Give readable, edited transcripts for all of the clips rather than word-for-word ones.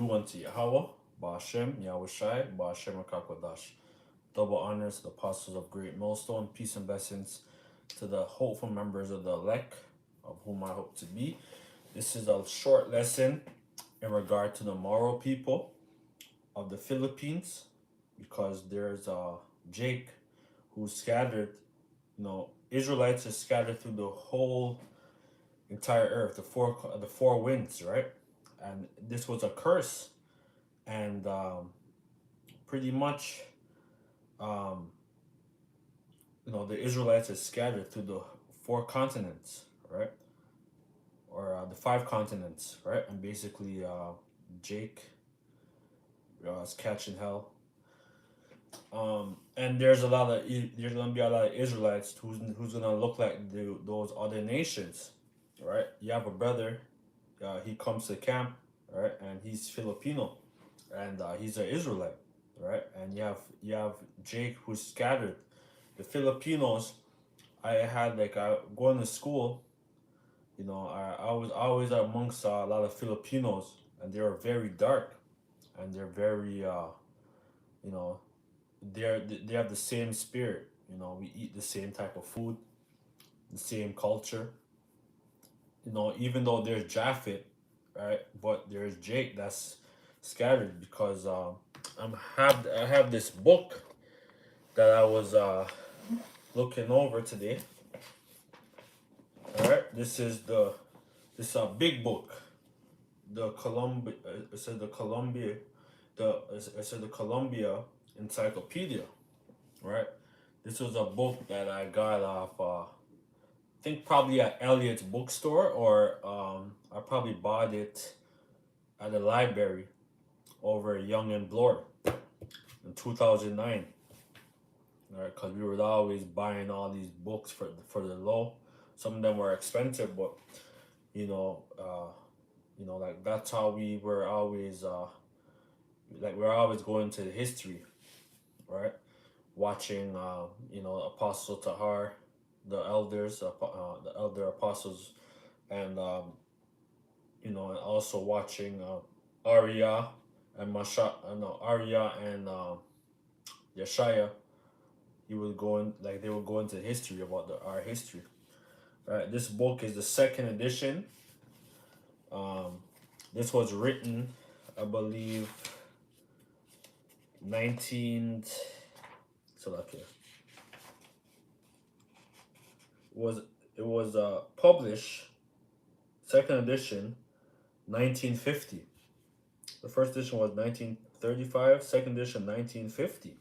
due unto Yahweh, Ba'ashem, Yahushai, Ba'ashem Rakakwadash. Double honors to the apostles of Great Millstone. Peace and blessings to the hopeful members of the elect, of whom I hope to be. This is a short lesson in regard to the Moro people of the Philippines, because there's Jake who's scattered, Israelites are scattered through the whole entire earth, the four winds, right? And this was a curse, and pretty much, um, the Israelites are scattered through the four continents, right? Or the five continents, right? And basically, Jake is catching hell. And there's gonna be a lot of Israelites who's gonna look like those other nations, right? You have a brother, he comes to camp, right, and he's Filipino, and he's an Israelite, right? And you have Jake who's scattered. The Filipinos, I had going to school, I was always amongst a lot of Filipinos, and they are very dark, and they're very you know they have the same spirit. We eat the same type of food, the same culture. Even though there's Japhet, right, but there's Jake that's scattered, because I have this book that I was looking over today. All right, this is a big book. The Columbia it said the Columbia the it said the Columbia Encyclopedia, right? This was a book that I got off I think probably at Elliot's bookstore, or I probably bought it at the library over Young and Bloor in 2009. Right, because we were always buying all these books for the low. Some of them were expensive, but like that's how we were always we're always going to history, right? Watching Apostle Tahar, the elders, the elder apostles, and and also watching Arya and Arya and Yeshaya. They would go into history about our history. Right, this book is the second edition. This was written, I believe, 19. So okay, it was published, second edition, 1950. The first edition was 1935. Second edition, 1950.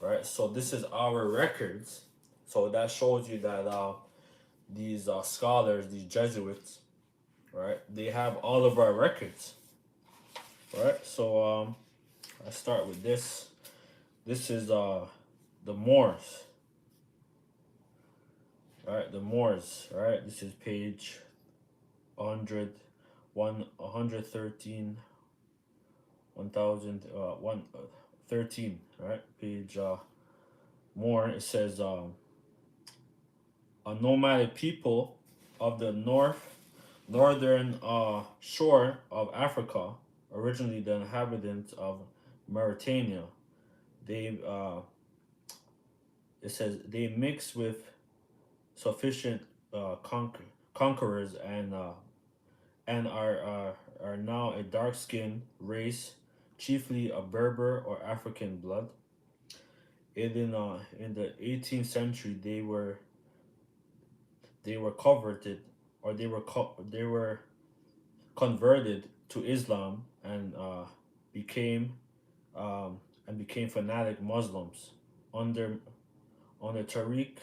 Right. So this is our records. So that shows you that these scholars, these Jesuits, right, they have all of our records. Right. So I start with this. This is the Moors. Right, the Moors. Right, this is page 100, 113, 1000, 113. Right, page more. It says a nomadic people of the northern shore of Africa, originally the inhabitants of Mauritania. They It says they mix with sufficient conquerors, and are now a dark skinned race, chiefly of Berber or African blood. In the 18th century, they were converted, or they were converted to Islam, and became became fanatic Muslims under on the Tariq.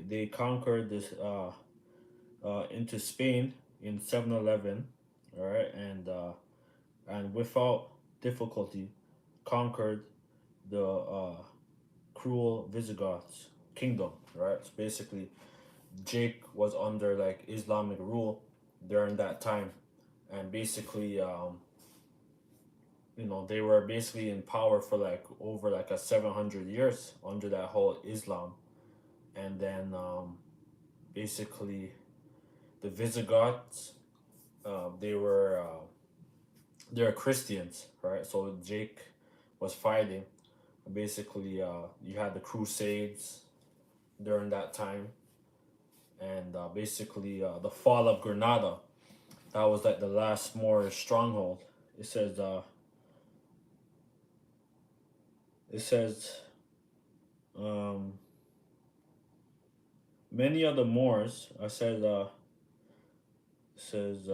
They conquered this into Spain in 711, all right, and without difficulty conquered the cruel Visigoths kingdom, right? So basically, Jake was under Islamic rule during that time, and basically, they were basically in power for over a 700 years under that whole Islam, and then basically the Visigoths, they were they're Christians, right? So Jake was fighting. Basically, you had the Crusades during that time, and basically the fall of Granada. That was like the last Moorish stronghold. It says, uh, it says, um, many of the Moors. I said, says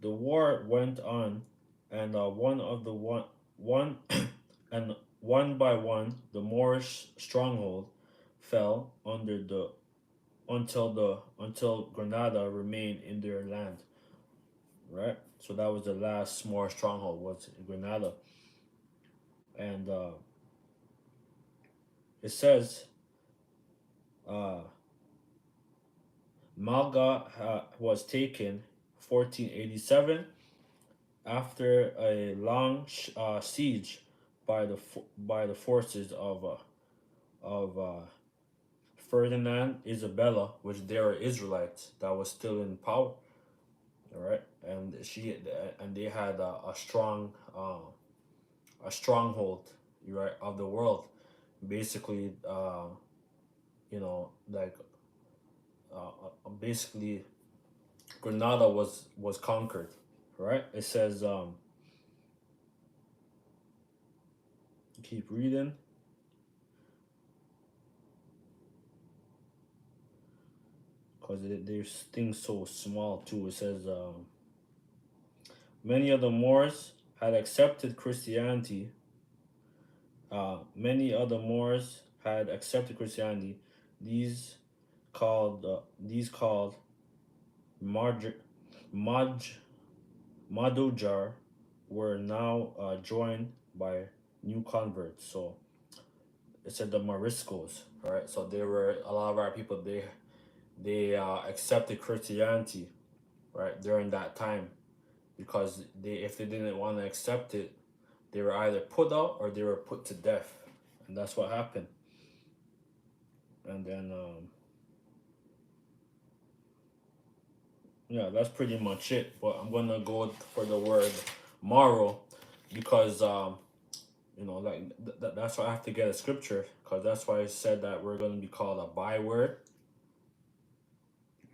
the war went on, and one and one by one the Moorish stronghold fell under the until Granada remained in their land. Right. So that was the last Moorish stronghold was Granada, and it says uh, Malga was taken 1487 after a long siege by the forces of Ferdinand Isabella, which they were Israelites that was still in power. All right, and they had a stronghold, right, of the world. Basically, like basically Granada was conquered. Right. It says keep reading because there's things so small too. It says many of the Moors had accepted Christianity. Many other Moors had accepted Christianity. These these called Maj Maj Madujar were now joined by new converts. So it said the Moriscos, right? So there were a lot of our people. They accepted Christianity, right, during that time because if they didn't want to accept it, they were either put out or they were put to death, and that's what happened. And then yeah, that's pretty much it. But I'm gonna go for the word Moro because like that's why I have to get a scripture because that's why I said that we're gonna be called a byword,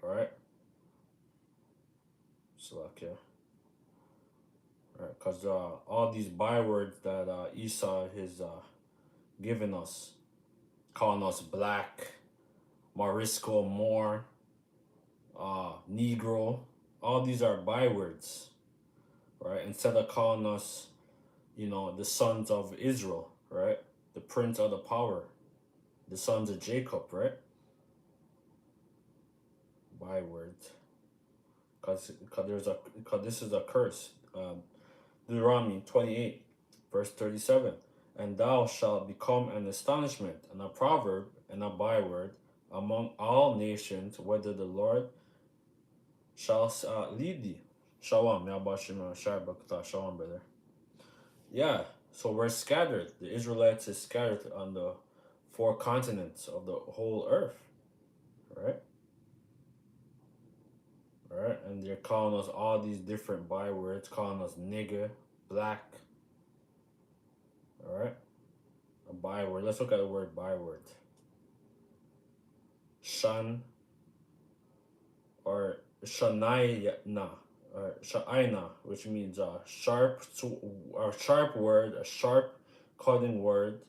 all right? So okay, all right, because all these bywords that Esau is giving us, calling us black, Morisco, Moor, Negro, all these are bywords, right? Instead of calling us, the sons of Israel, right? The prince of the power, the sons of Jacob, right? Bywords, because this is a curse. Deuteronomy 28, verse 37. And thou shalt become an astonishment and a proverb and a byword among all nations, whether the Lord shall lead thee. Shalom, Yabashim, Shalom, brother. Yeah, so we're scattered. The Israelites is scattered on the four continents of the whole earth, right? Right? And they're calling us all these different bywords, calling us nigger, black, all right? A byword. Let's look at the word byword. Shan or Shanayna or Sha'ina, which means a sharp word, a sharp cutting word,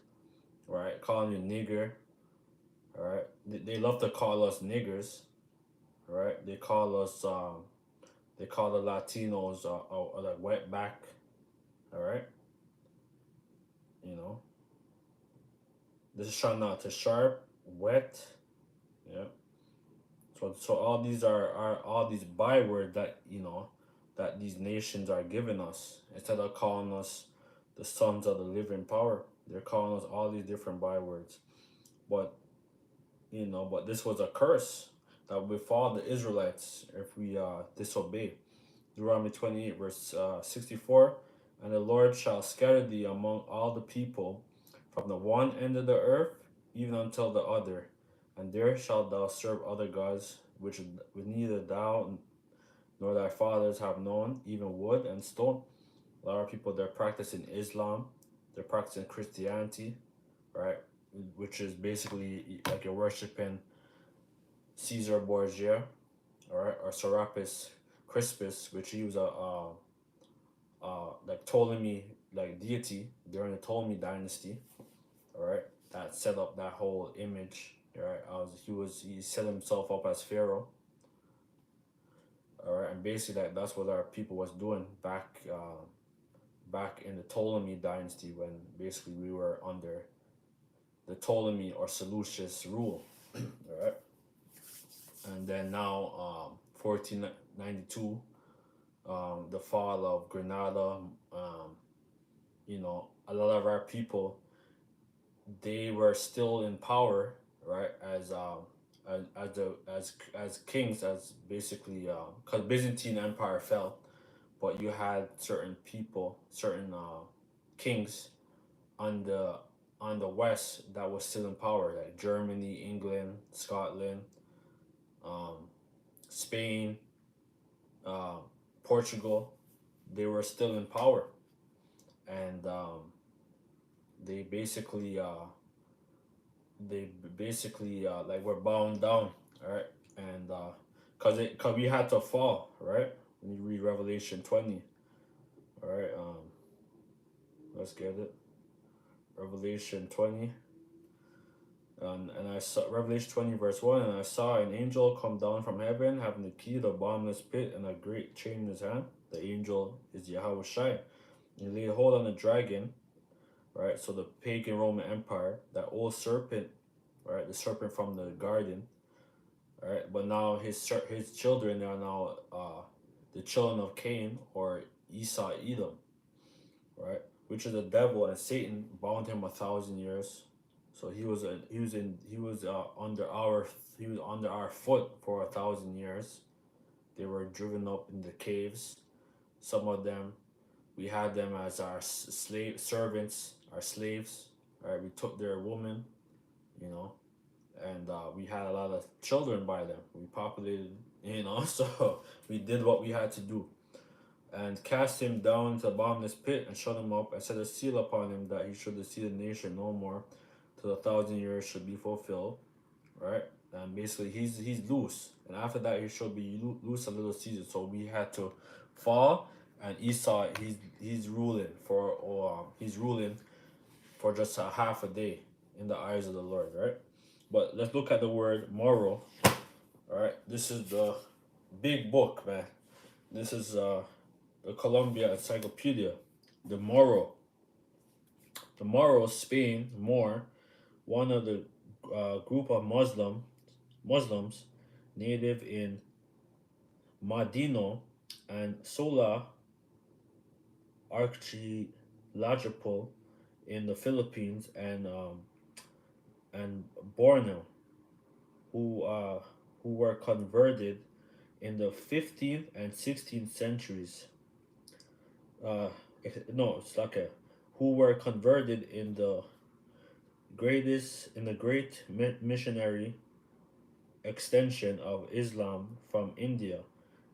right? Calling you nigger, all right? They love to call us niggers, right? They call the Latinos like wetback, all right? You know, this is Shana to sharp, wet, yeah. So all these are all these bywords that that these nations are giving us instead of calling us the sons of the living power. They're calling us all these different bywords. But but this was a curse that would befall the Israelites if we disobey. Deuteronomy 28 verse 64, and the Lord shall scatter thee among all the people from the one end of the earth even until the other, and there shalt thou serve other gods which neither thou nor thy fathers have known, even wood and stone. A lot of people, they're practicing Islam, they're practicing Christianity, right? Which is basically like you're worshiping Caesar Borgia, all right, or Serapis Crispus, which he was like Ptolemy like deity during the Ptolemy dynasty, all right, that set up that whole image, right? He set himself up as pharaoh, all right, and basically that's what our people was doing back in the Ptolemy dynasty when basically we were under the Ptolemy or Seleucus rule, all right, and then now 1492, the fall of Granada, a lot of our people, they were still in power, right? As kings, as basically because Byzantine Empire fell, but you had certain people, certain kings on the west that was still in power, like Germany, England, Scotland, um, Spain, uh, Portugal. They were still in power, and they basically uh, like were bound down, right? And cause we had to fall, right? When you read Revelation 20, all right. Let's get it. Revelation 20. And I saw Revelation 20 verse 1, and I saw an angel come down from heaven having the key to the bottomless pit and a great chain in his hand. The angel is Yahweh Shai. And he laid hold on the dragon, right? So the pagan Roman Empire, that old serpent, right? The serpent from the garden, right? But now his children are now the children of Cain or Esau Edom, right? Which is the devil, and Satan bound him 1,000 years. So he was under our foot for 1,000 years. They were driven up in the caves. Some of them, we had them as our slave servants, our slaves. Right, we took their women, you know, and we had a lot of children by them. We populated, so we did what we had to do, and cast him down to the bottomless pit, and shut him up, and set a seal upon him, that he should see the nation no more, till 1,000 years should be fulfilled. Right, and basically he's loose, and after that he should be loose a little season. So we had to fall, and Esau he's ruling for just a half a day in the eyes of the Lord, right? But let's look at the word Moro. All right, this is the big book, man. This is the Columbia Encyclopedia. The Moro. The Moro, Spain, Moor, one of the group of Muslims native in Madino and Sola Archipelago in the Philippines and Borneo, who uh, who were converted in the 15th and 16th centuries. Uh, no, it's like who were converted in the great missionary extension of Islam from India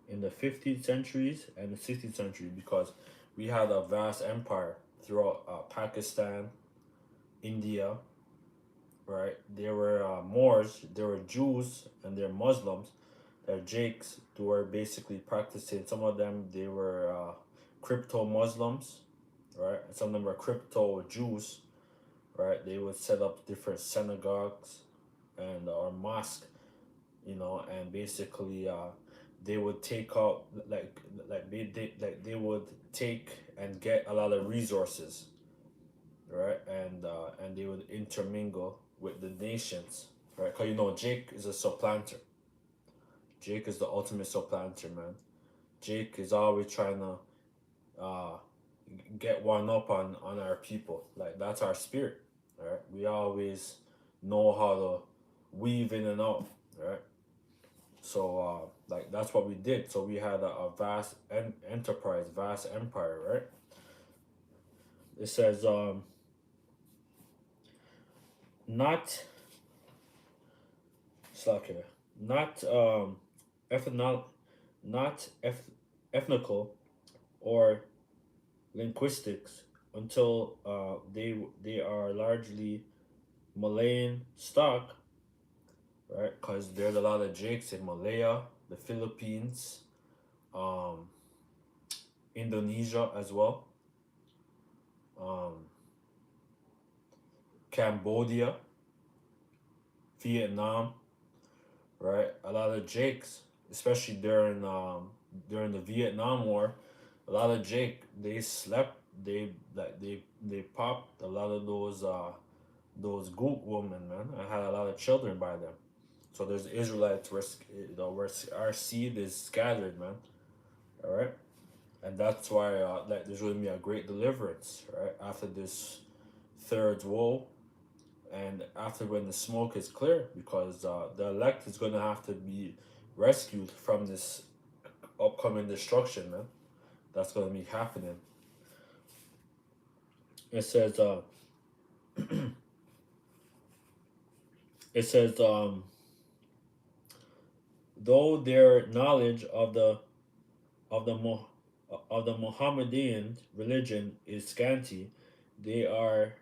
in the 15th centuries and the 16th century, because we had a vast empire throughout Pakistan, India, right? There were Moors, there were Jews, and there were Muslims. There were Jakes who were basically practicing. Some of them, they were crypto Muslims, right? And some of them were crypto Jews, right? They would set up different synagogues and or mosque, and basically they would take out they would take and get a lot of resources, right? And they would intermingle with the nations, right? Because Jake is a supplanter. Jake is the ultimate supplanter, man. Jake is always trying to uh, get one up on our people. Like, that's our spirit, right? We always know how to weave in and out, right? So, like, that's what we did. So we had a vast enterprise, vast empire, right? It says, not, it's like, not, ethnol, not ethnical or linguistics until they are largely Malayan stock, right? Because there's a lot of Jakes in Malaya, the Philippines, um, Indonesia as well, um, Cambodia, Vietnam, right? A lot of Jakes, especially during the Vietnam War, a lot of Jake they slept they popped a lot of those Gook women, man. I had a lot of children by them. So there's Israelites where our seed is scattered, man. All right, and that's why there's going to be a great deliverance, right? After this third woe, and after when the smoke is clear, because the elect is going to have to be rescued from this upcoming destruction, man. That's going to be happening. It says, it says, though their knowledge of the Mo- of the Mohammedan religion is scanty, they are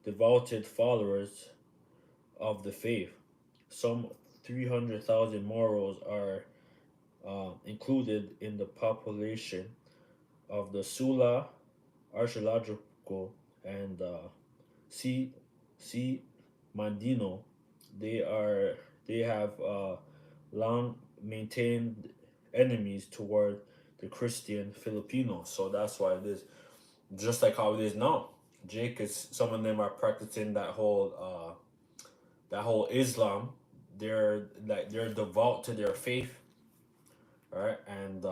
devoted followers of the faith. Some 300,000 Moros are included in the population of the Sula archaeological and C. C. Mandino. They are they have long maintained enemies toward the Christian Filipinos. So that's why it is just like how it is now. Jake is some of them are practicing that whole Islam. They're devout to their faith, right? And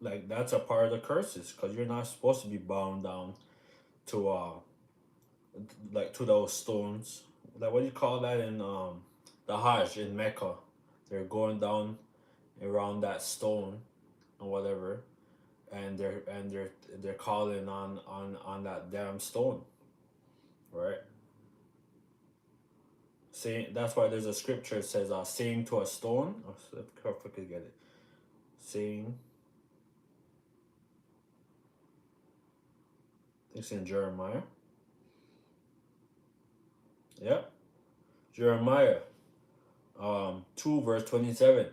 like that's a part of the curses because you're not supposed to be bound down to to those stones. Like what do you call that in the Hajj in Mecca? They're going down around that stone or whatever, and they're calling on that damn stone, right? Saying that's why there's a scripture that says saying to a stone. Oh, if I could get it, saying it's in Jeremiah. Yep, Jeremiah 2 verse 27,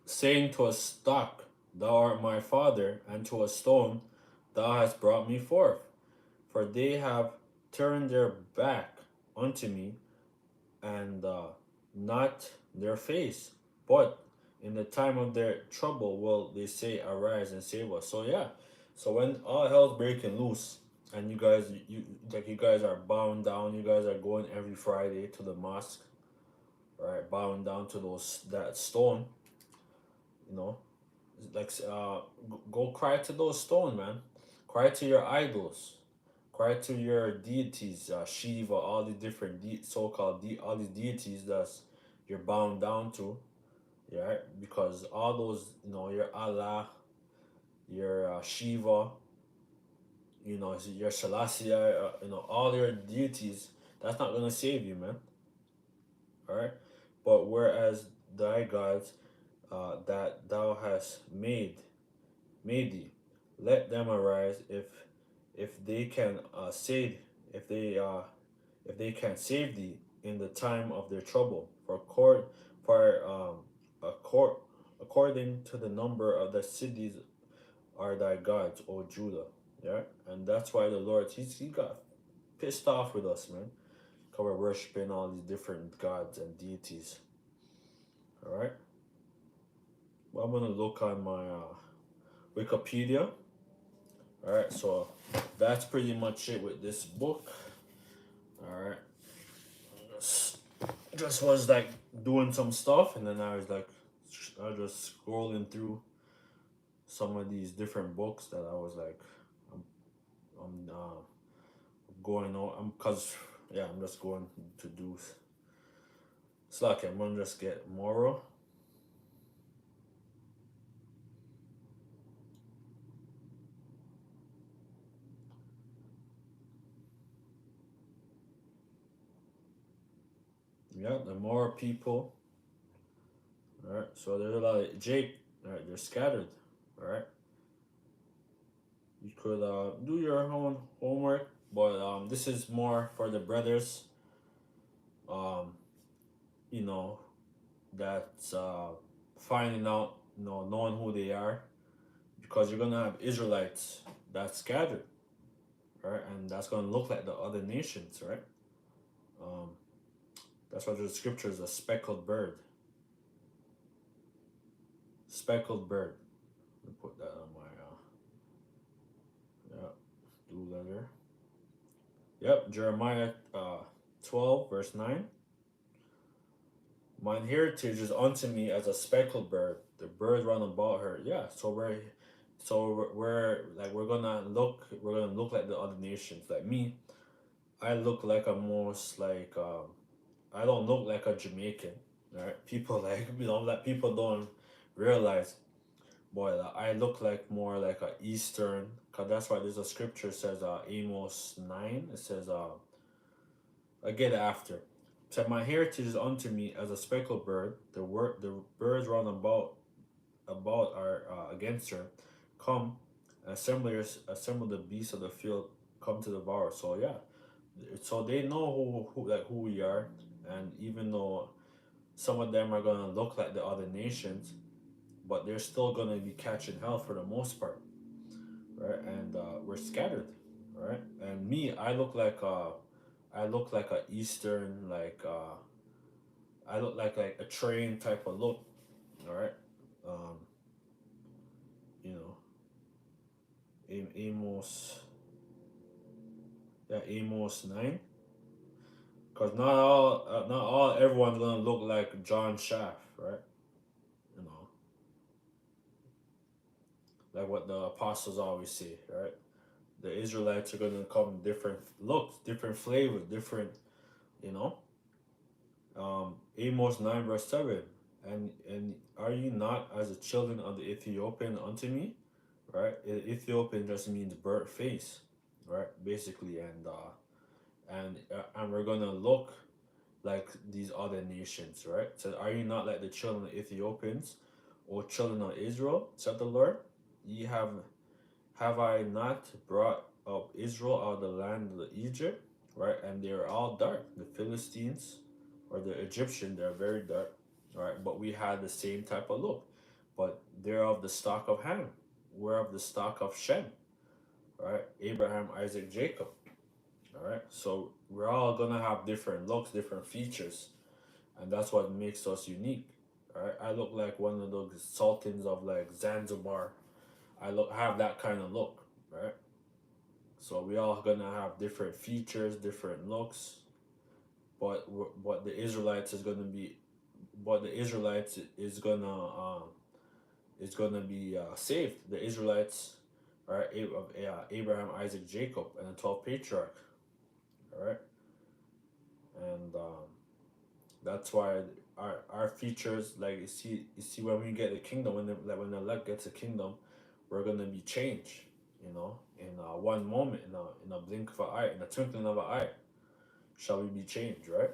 saying to a stock, thou art my father, and to a stone, thou hast brought me forth. For they have turned their back unto me, and not their face. But in the time of their trouble will they say, arise and save us. So yeah. So when all hell's breaking loose and you guys are bowing down, you guys are going every Friday to the mosque, right? Bowing down to those that stone, you know. Like go cry to those stone, man. Cry to your idols. Cry to your deities, Shiva, all the different so-called all these deities that's you're bound down to, yeah. Because all those, your Allah, your Shiva, your Selassie, all your deities, that's not gonna save you, man. All right, but whereas thy gods, that thou hast made thee, let them arise if they can save if they can save thee in the time of their trouble. For accord, according to the number of the cities are thy gods, O Judah. Yeah, and that's why the Lord he got pissed off with us, man. Cause we're worshiping all these different gods and deities. All right. Well, I'm gonna look on my Wikipedia. All right, so that's pretty much it with this book. All right, just was like doing some stuff, and then I was just scrolling through some of these different books that I was like, I'm, I'm going on. I'm just going to do. It's like I'm gonna just get Moro. Yeah, the more people. All right, so there's a lot of Jake. All right, they're scattered. All right, you could do your own homework, but this is more for the brothers. Um, you know, that's finding out, knowing who they are, because you're gonna have Israelites that's scattered, right, and that's gonna look like the other nations, right? Um, that's why the scripture is a speckled bird. Speckled bird. Let me put that on my yeah, blue letter. Yep, Jeremiah 12 verse 9. Mine heritage is unto me as a speckled bird. The bird run about her. Yeah, we're gonna look like the other nations. Like me, I look like a most like I don't look like a Jamaican. Right? People like that people don't realize. Boy, I look like more like a Eastern. Cause that's why there's a scripture says Amos 9. It says I get it after. Said my heritage is unto me as a speckled bird. The birds round about are against her. Come, assemble the beasts of the field. Come to devour. So yeah, so they know who we are, and even though some of them are gonna look like the other nations, but they're still gonna be catching hell for the most part, right? And we're scattered, right? And me, I look like a Eastern, I look like a train type of look, all right. Um, you know, Amos, yeah, Amos 9, because not all everyone's gonna look like John Shaft, right? You know, like what the apostles always say, right? The Israelites are gonna come different looks, different flavors, different, you know. Amos 9 verse 7, and are you not as the children of the Ethiopian unto me, right? Ethiopian just means burnt face, right? Basically, and we're gonna look like these other nations, right? So are you not like the children of Ethiopians, or children of Israel? Said the Lord, ye have I not brought up Israel out of the land of Egypt, right? And they're all dark. The Philistines or the Egyptian, they're very dark, right? But we had the same type of look, but they're of the stock of Ham. We're of the stock of Shem, right? Abraham, Isaac, Jacob, all right? So we're all gonna have different looks, different features, and that's what makes us unique, all right? I look like one of those sultans of like Zanzibar. Have that kind of look, right? So we all gonna have different features, different looks, but the Israelites is gonna be, but the Israelites is gonna be saved. The Israelites are Abraham, Isaac, Jacob, and the 12 patriarch. All right, and that's why our features, like you see when we get the kingdom, when the elect gets a kingdom, we're gonna be changed. In one moment, in a blink of an eye, in a twinkling of an eye, shall we be changed, right?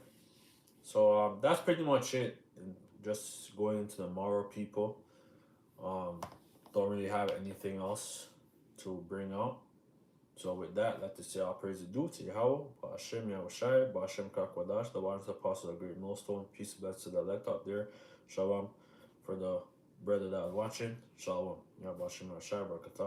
So that's pretty much it. And just going into the Moro people. Um, don't really have anything else to bring out. So with that, let us say all praise is due to Yahweh, Ba'ashem Yahushai, Ba'ashem Kakwadash, the ones apostle of the great millstone. Peace and blessings to the elect out there. Shalom for the brother that was watching. Shalom. Yahweh Ba'ashem Yahushai, Barakatah.